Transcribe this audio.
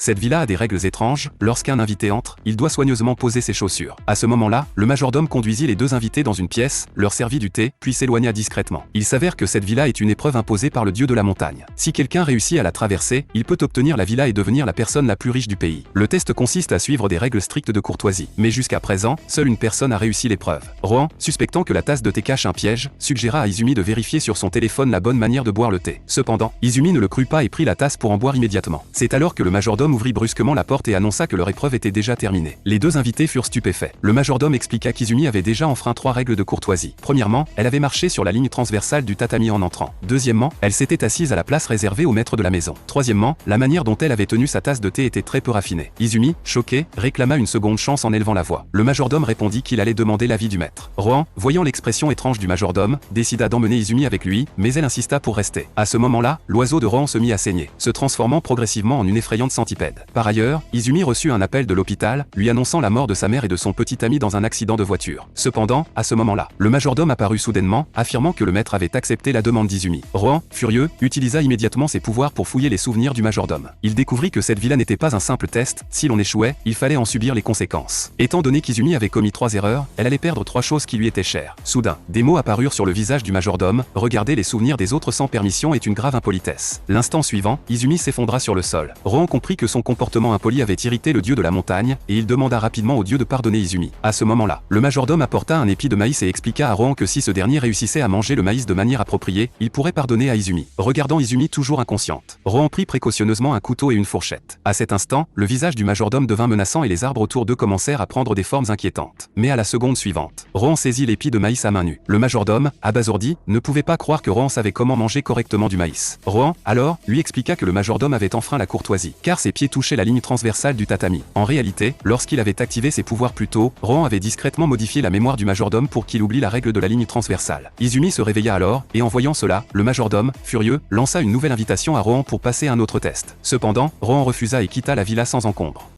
Cette villa a des règles étranges, lorsqu'un invité entre, il doit soigneusement poser ses chaussures. À ce moment-là, le majordome conduisit les deux invités dans une pièce, leur servit du thé, puis s'éloigna discrètement. Il s'avère que cette villa est une épreuve imposée par le dieu de la montagne. Si quelqu'un réussit à la traverser, il peut obtenir la villa et devenir la personne la plus riche du pays. Le test consiste à suivre des règles strictes de courtoisie. Mais jusqu'à présent, seule une personne a réussi l'épreuve. Rohan, suspectant que la tasse de thé cache un piège, suggéra à Izumi de vérifier sur son téléphone la bonne manière de boire le thé. Cependant, Izumi ne le crut pas et prit la tasse pour en boire immédiatement. C'est alors que le majordome ouvrit brusquement la porte et annonça que leur épreuve était déjà terminée. Les deux invités furent stupéfaits. Le majordome expliqua qu'Izumi avait déjà enfreint 3 règles de courtoisie. Premièrement, elle avait marché sur la ligne transversale du tatami en entrant. Deuxièmement, elle s'était assise à la place réservée au maître de la maison. Troisièmement, la manière dont elle avait tenu sa tasse de thé était très peu raffinée. Izumi, choqué, réclama une seconde chance en élevant la voix. Le majordome répondit qu'il allait demander l'avis du maître. Rohan, voyant l'expression étrange du majordome, décida d'emmener Izumi avec lui, mais elle insista pour rester. À ce moment-là, l'oiseau de Rohan se mit à saigner, se transformant progressivement en une effrayante centipède. Par ailleurs, Izumi reçut un appel de l'hôpital, lui annonçant la mort de sa mère et de son petit ami dans un accident de voiture. Cependant, à ce moment-là, le majordome apparut soudainement, affirmant que le maître avait accepté la demande d'Izumi. Rohan, furieux, utilisa immédiatement ses pouvoirs pour fouiller les souvenirs du majordome. Il découvrit que cette villa n'était pas un simple test, si l'on échouait, il fallait en subir les conséquences. Étant donné qu'Izumi avait commis 3 erreurs, elle allait perdre 3 choses qui lui étaient chères. Soudain, des mots apparurent sur le visage du majordome, regarder les souvenirs des autres sans permission est une grave impolitesse. L'instant suivant, Izumi s'effondra sur le sol. Rohan comprit que son comportement impoli avait irrité le dieu de la montagne, et il demanda rapidement au dieu de pardonner Izumi. À ce moment-là, le majordome apporta un épi de maïs et expliqua à Rohan que si ce dernier réussissait à manger le maïs de manière appropriée, il pourrait pardonner à Izumi. Regardant Izumi toujours inconsciente, Rohan prit précautionneusement un couteau et une fourchette. À cet instant, le visage du majordome devint menaçant et les arbres autour d'eux commencèrent à prendre des formes inquiétantes. Mais à la seconde suivante, Rohan saisit l'épi de maïs à main nue. Le majordome, abasourdi, ne pouvait pas croire que Rohan savait comment manger correctement du maïs. Rohan, alors, lui expliqua que le majordome avait enfreint la courtoisie, car ses pieds touchaient la ligne transversale du tatami. En réalité, lorsqu'il avait activé ses pouvoirs plus tôt, Rohan avait discrètement modifié la mémoire du majordome pour qu'il oublie la règle de la ligne transversale. Izumi se réveilla alors, et en voyant cela, le majordome, furieux, lança une nouvelle invitation à Rohan pour passer un autre test. Cependant, Rohan refusa et quitta la villa sans encombre.